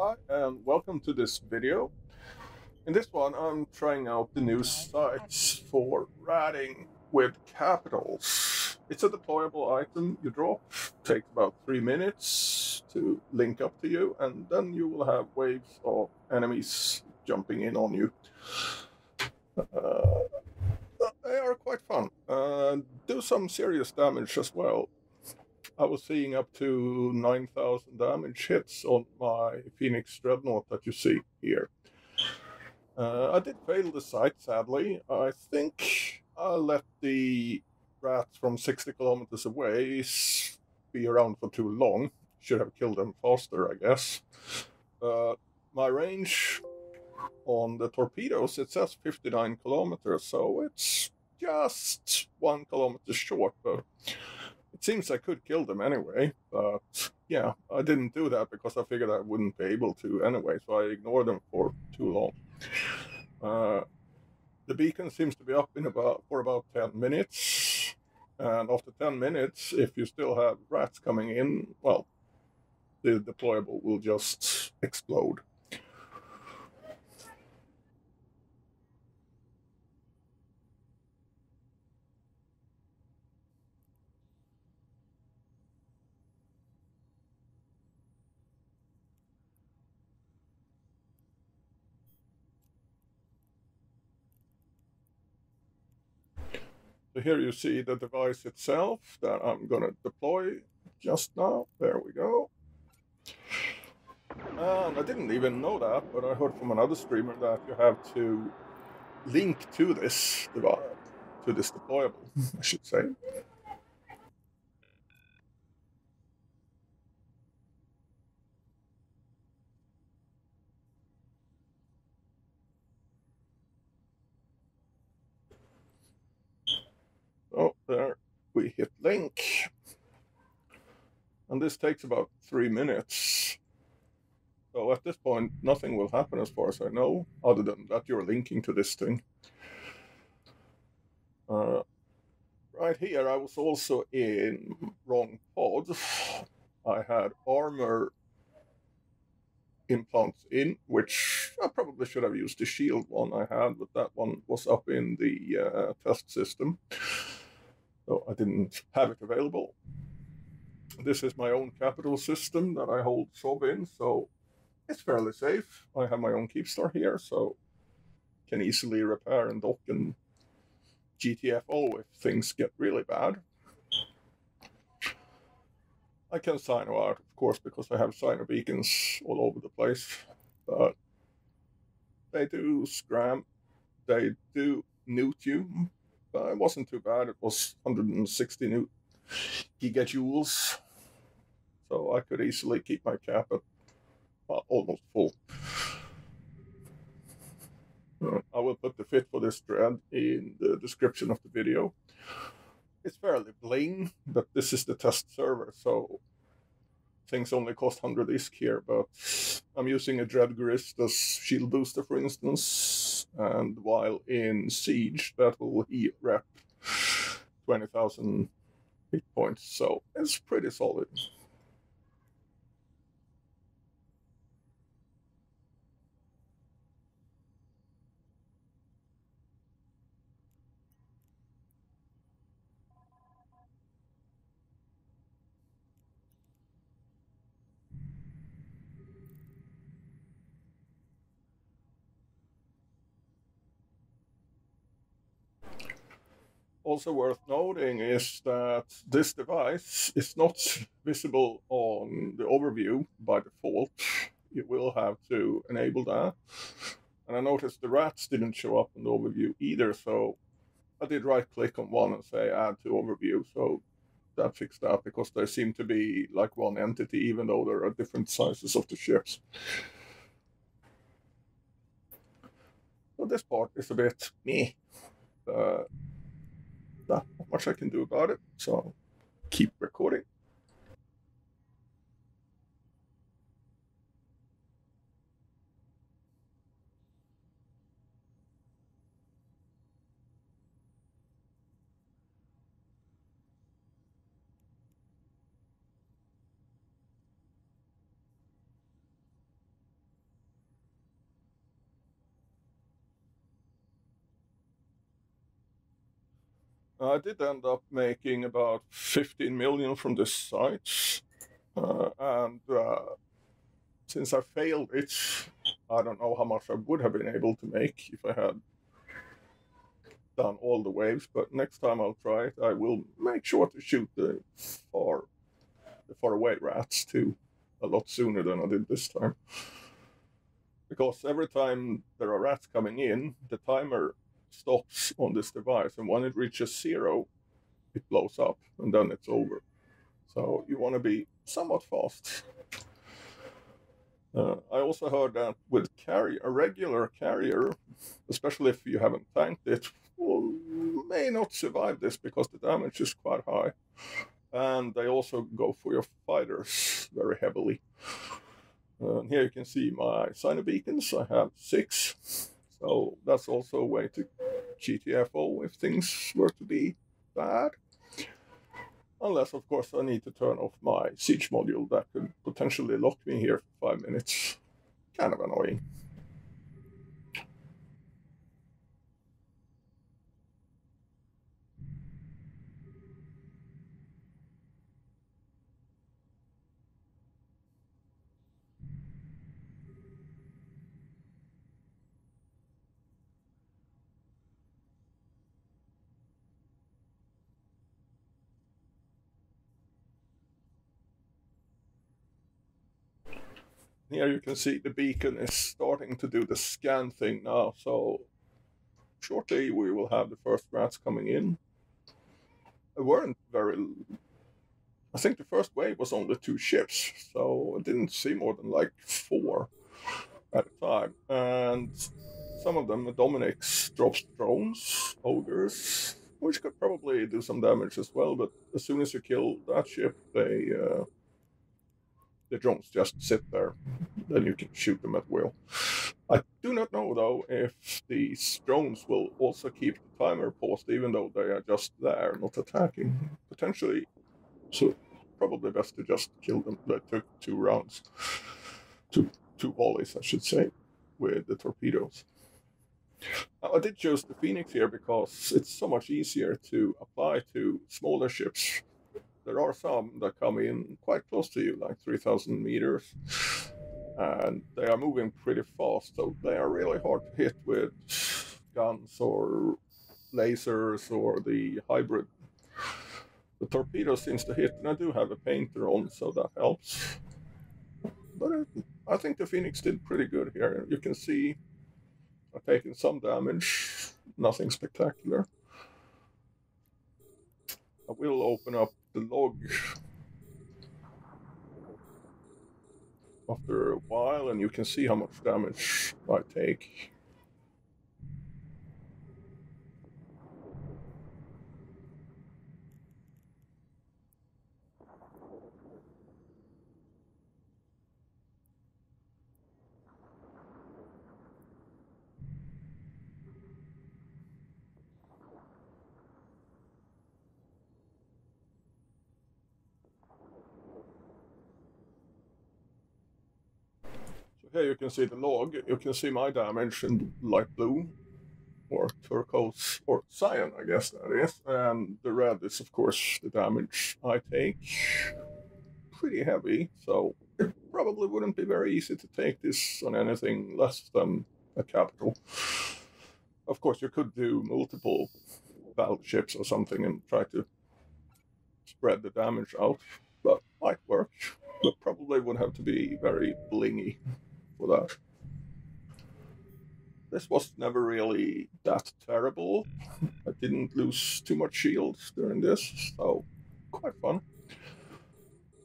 Hi, and welcome to this video. In this one, I'm trying out the new sites for writing with capitals. It's a deployable item you drop, takes about 3 minutes to link up to you, and then you will have waves of enemies jumping in on you. They are quite fun, and do some serious damage as well. I was seeing up to 9,000 damage hits on my Phoenix Dreadnought that you see here. I did fail the site, sadly. I think I let the rats from 60 kilometers away be around for too long. Should have killed them faster, I guess. My range on the torpedoes, it says 59 kilometers, so it's just 1 kilometer short, but it seems I could kill them anyway. But yeah, I didn't do that because I figured I wouldn't be able to anyway, so I ignored them for too long. The beacon seems to be up for about 10 minutes, and after 10 minutes, if you still have rats coming in, well, the deployable will just explode. So here you see the device itself that I'm going to deploy just now. There we go. And I didn't even know that, but I heard from another streamer that you have to link to this device, to this deployable, I should say. So there we hit link. And this takes about 3 minutes. So at this point, nothing will happen as far as I know, other than that you're linking to this thing. Right here, I was also in wrong pod. I had armor implants in, which I probably should have used the shield one I had, but that one was up in the test system. So I didn't have it available. This is my own capital system that I hold SOB in, so it's fairly safe. I have my own keepstar here, so can easily repair and dock and GTFO if things get really bad. I can sino out, of course, because I have sino beacons all over the place, but they do scram, they do neut you, but it wasn't too bad. It was 160 gigajoules, so I could easily keep my cap at almost full. I will put the fit for this dread in the description of the video. It's fairly bling, but this is the test server, so things only cost 100 ISK here, but I'm using a Dread Garista's shield booster, for instance, and while in Siege, that will rep 20,000 hit points, so it's pretty solid. Also worth noting is that this device is not visible on the overview by default. You will have to enable that. And I noticed the rats didn't show up in the overview either, so I did right click on one and say add to overview. So that fixed that because they seem to be like one entity, even though there are different sizes of the ships. So this part is a bit meh. Not much I can do about it, so keep recording. I did end up making about 15 million from this site, and since I failed it, I don't know how much I would have been able to make if I had done all the waves, but next time I'll try it, I will make sure to shoot the far away rats too, a lot sooner than I did this time. Because every time there are rats coming in, the timer stops on this device, and when it reaches 0, it blows up, and then it's over. So you want to be somewhat fast. I also heard that with a regular carrier, especially if you haven't tanked it, may not survive this because the damage is quite high. And they also go for your fighters very heavily. Here you can see my signer beacons. I have 6. So that's also a way to GTFO if things were to be bad. Unless, of course, I need to turn off my siege module that could potentially lock me here for 5 minutes. Kind of annoying. Here you can see the beacon is starting to do the scan thing now, so shortly we will have the first rats coming in. I think the first wave was only 2 ships, so I didn't see more than like 4 at a time. And some of them, Dominic's drops drones, ogres, which could probably do some damage as well, but as soon as you kill that ship, the drones just sit there. Then you can shoot them at will. I do not know, though, if these drones will also keep the timer paused, even though they are just there, not attacking. Potentially, so probably best to just kill them. They took 2 rounds. Two volleys, I should say, with the torpedoes. I did choose the Phoenix here because it's so much easier to apply to smaller ships. There are some that come in quite close to you, like 3,000 meters, and they are moving pretty fast, so they are really hard to hit with guns or lasers or the hybrid. The torpedo seems to hit, and I do have a painter on, so that helps. But I think the Phoenix did pretty good here. You can see I've taken some damage, nothing spectacular. I will open up the log after a while, and you can see how much damage I take. Here you can see the log. You can see my damage in light blue, or turquoise, or cyan, I guess that is. And the red is, of course, the damage I take. Pretty heavy, so it probably wouldn't be very easy to take this on anything less than a capital. Of course, you could do multiple battleships or something and try to spread the damage out, but might work. But probably would have to be very blingy for that. This was never really that terrible. I didn't lose too much shields during this, so quite fun.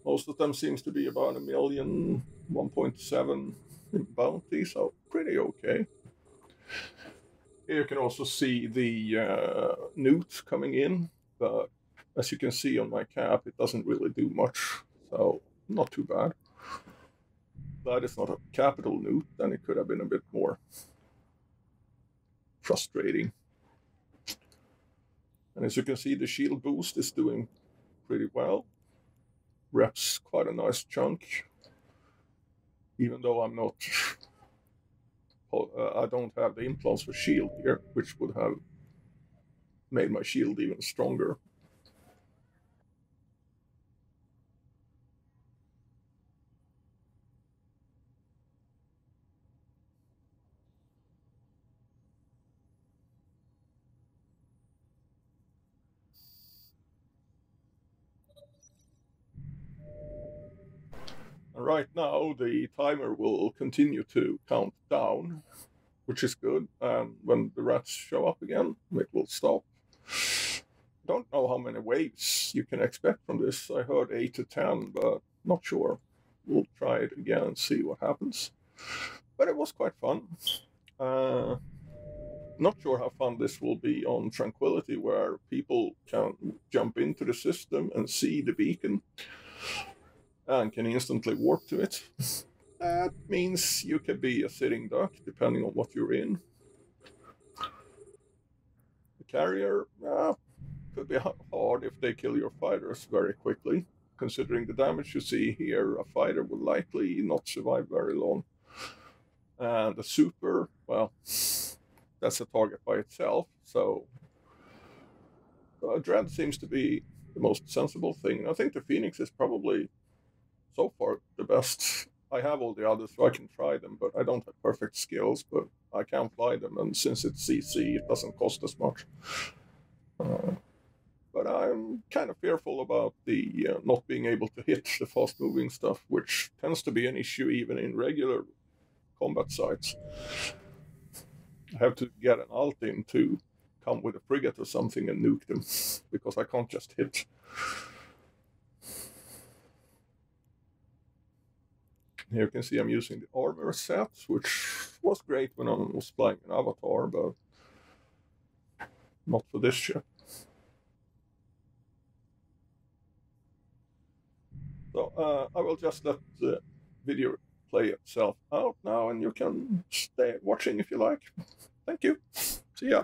Most of them seems to be about 1 million, 1.7 in bounty, so pretty okay. Here you can also see the neuts coming in, but as you can see on my cap, it doesn't really do much, so not too bad. That is not a capital neut, then it could have been a bit more frustrating. And as you can see, the shield boost is doing pretty well. Reps quite a nice chunk, even though I'm not... I don't have the implants for shield here, which would have made my shield even stronger. And right now, the timer will continue to count down, which is good. And when the rats show up again, it will stop. Don't know how many waves you can expect from this. I heard 8 to 10, but not sure. We'll try it again and see what happens. But it was quite fun. Not sure how fun this will be on Tranquility, where people can jump into the system and see the beacon and can instantly warp to it. That means you could be a sitting duck, depending on what you're in. The carrier could be hard if they kill your fighters very quickly. Considering the damage you see here, a fighter will likely not survive very long. And the super, well, that's a target by itself, so Dread seems to be the most sensible thing. I think the Phoenix is probably, so far, the best. I have all the others, so I can try them, but I don't have perfect skills, but I can fly them, and since it's CC, it doesn't cost as much. But I'm kind of fearful about the not being able to hit the fast-moving stuff, which tends to be an issue even in regular combat sites. I have to get an alt in to come with a frigate or something and nuke them, because I can't just hit. Here you can see I'm using the armor set, which was great when I was flying an Avatar, but not for this ship. So I will just let the video play itself out now, and you can stay watching if you like. Thank you. See ya.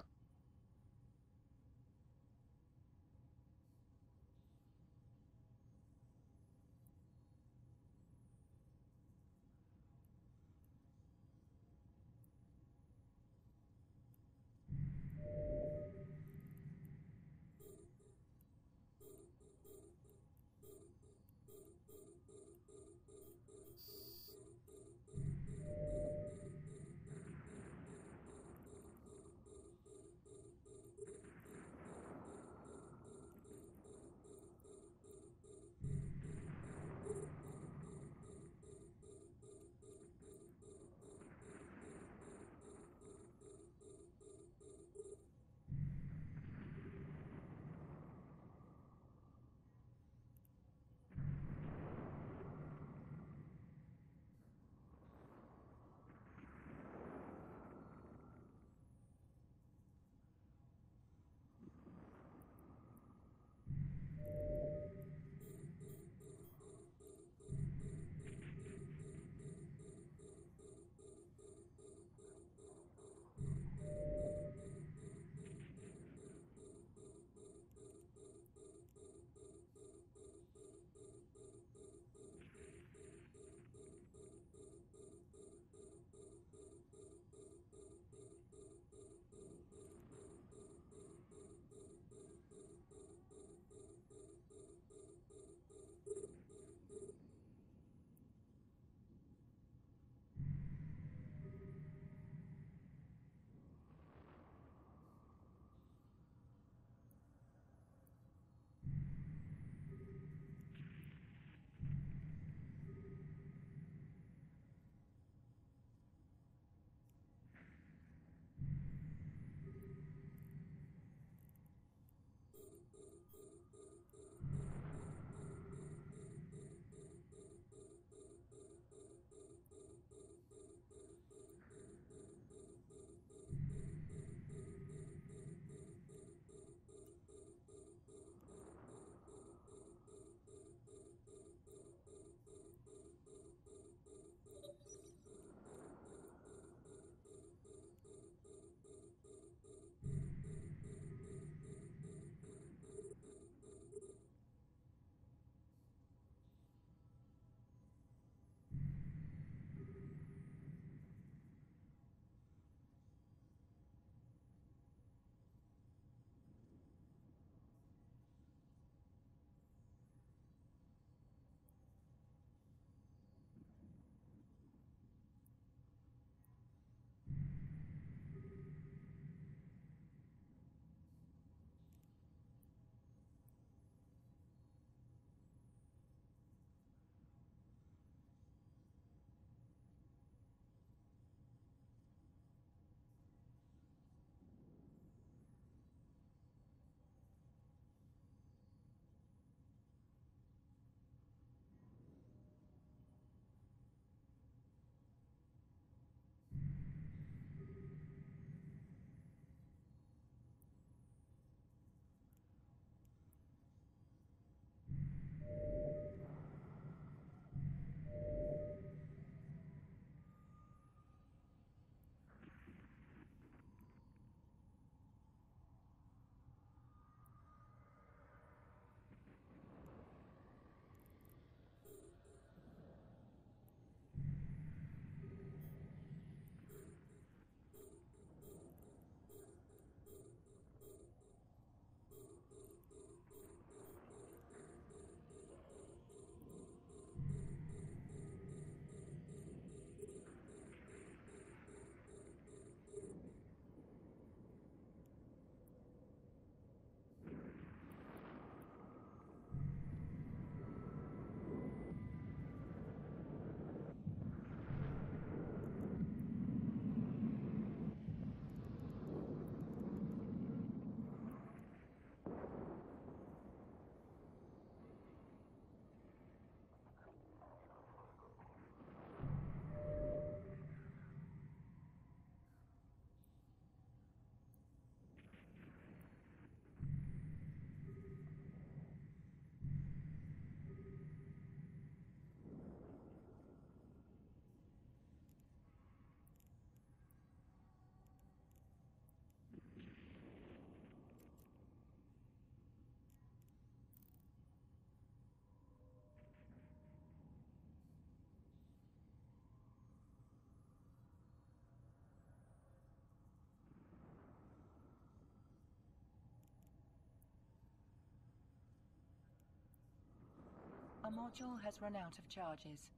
A module has run out of charges.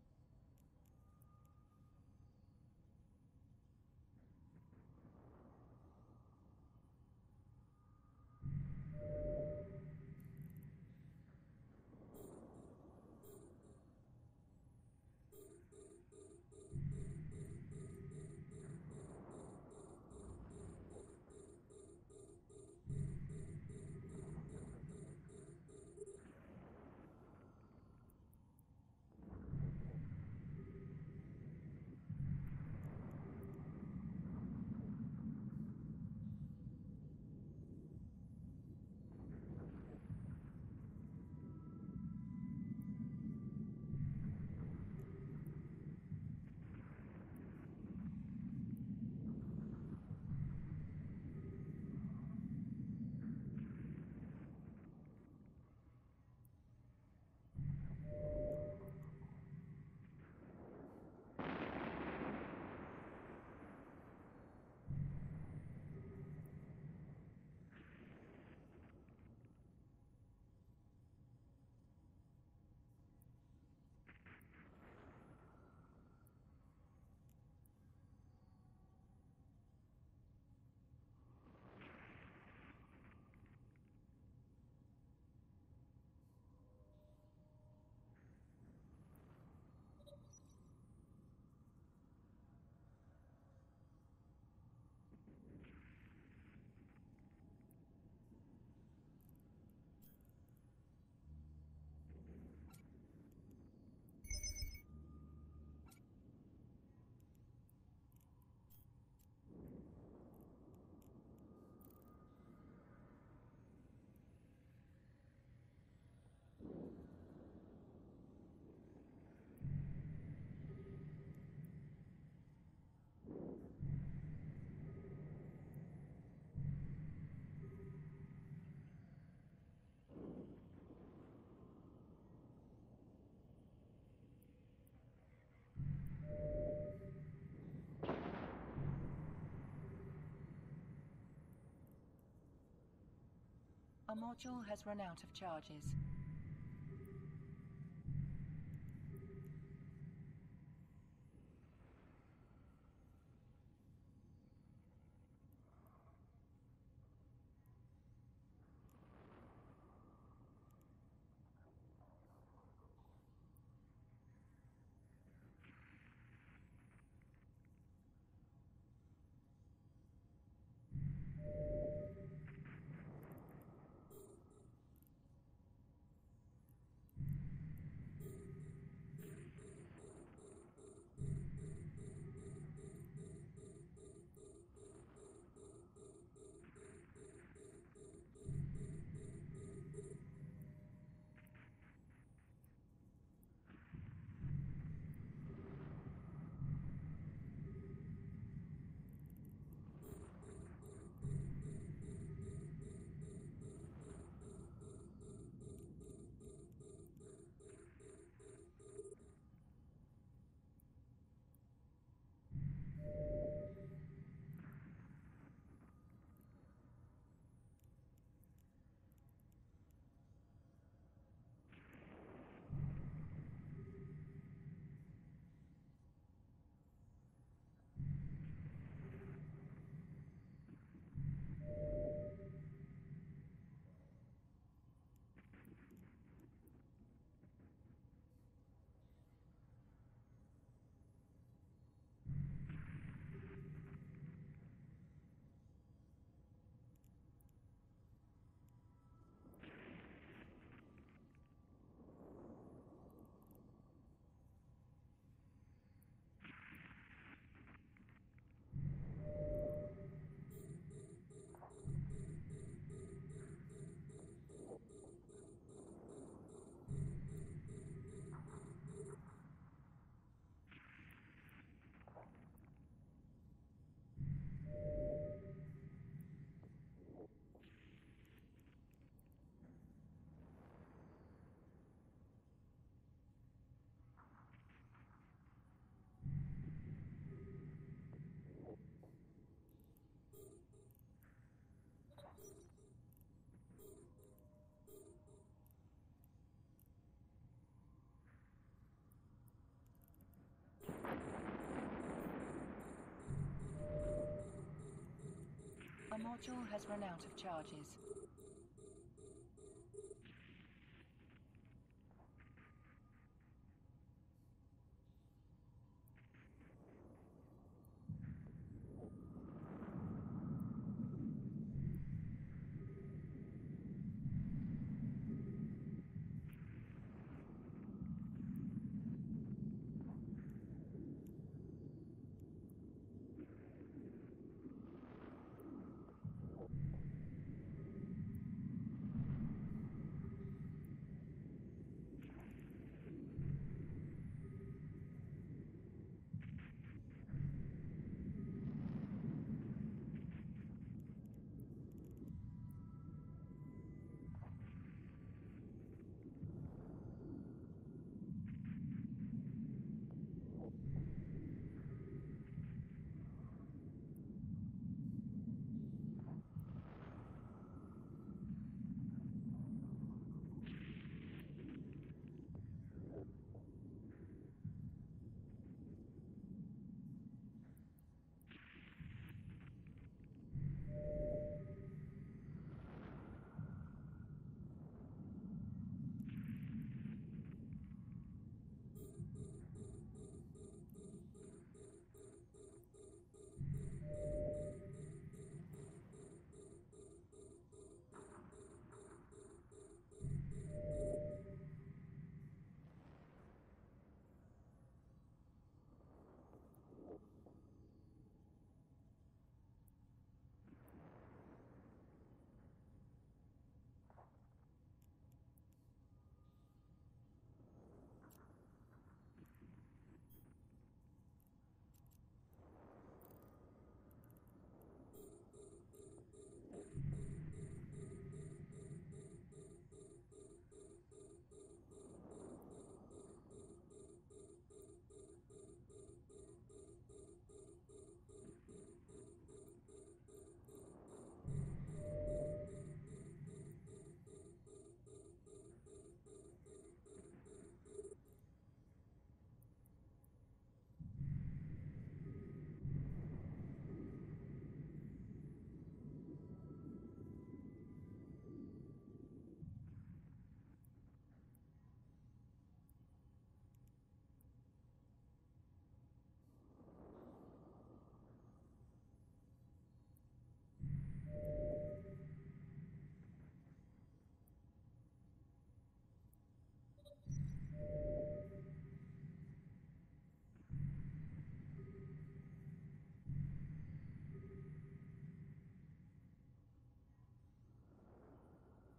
A module has run out of charges. module has run out of charges.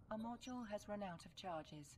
Our module has run out of charges.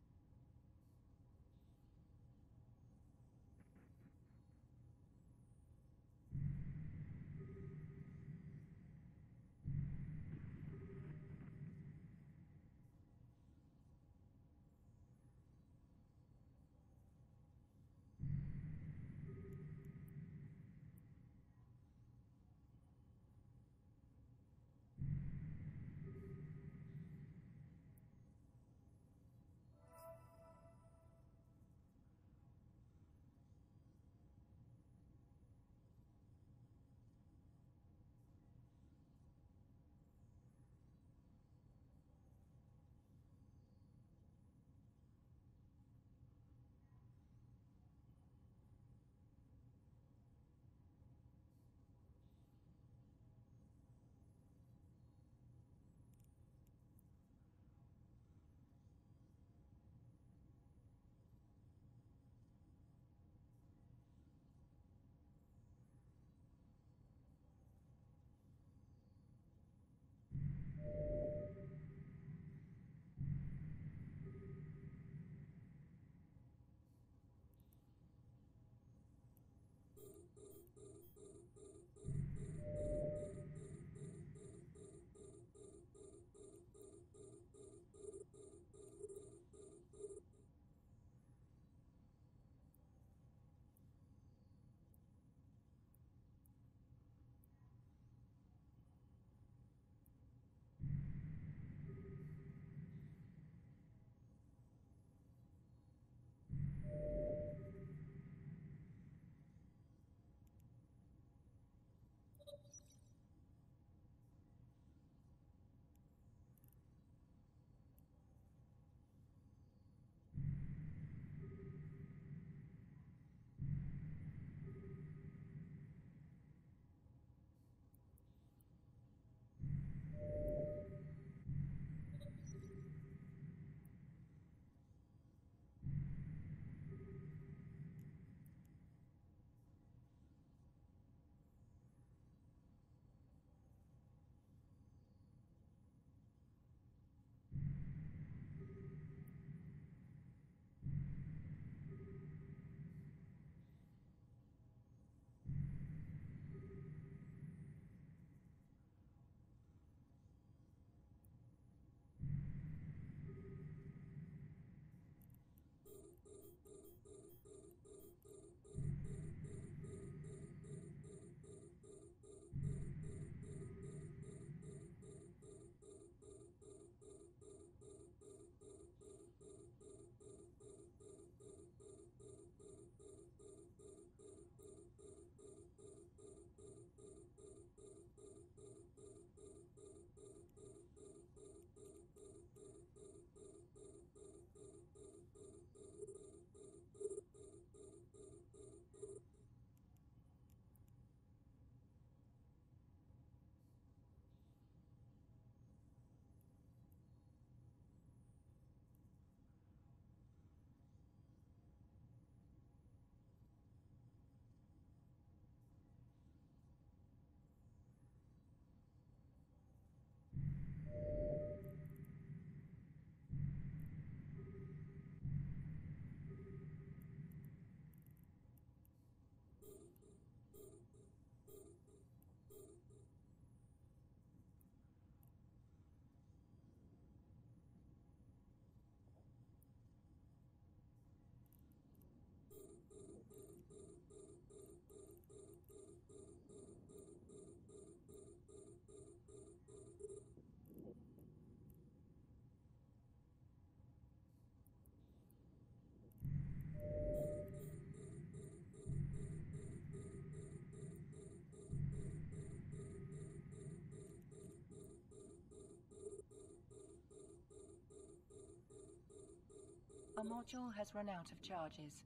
A module has run out of charges.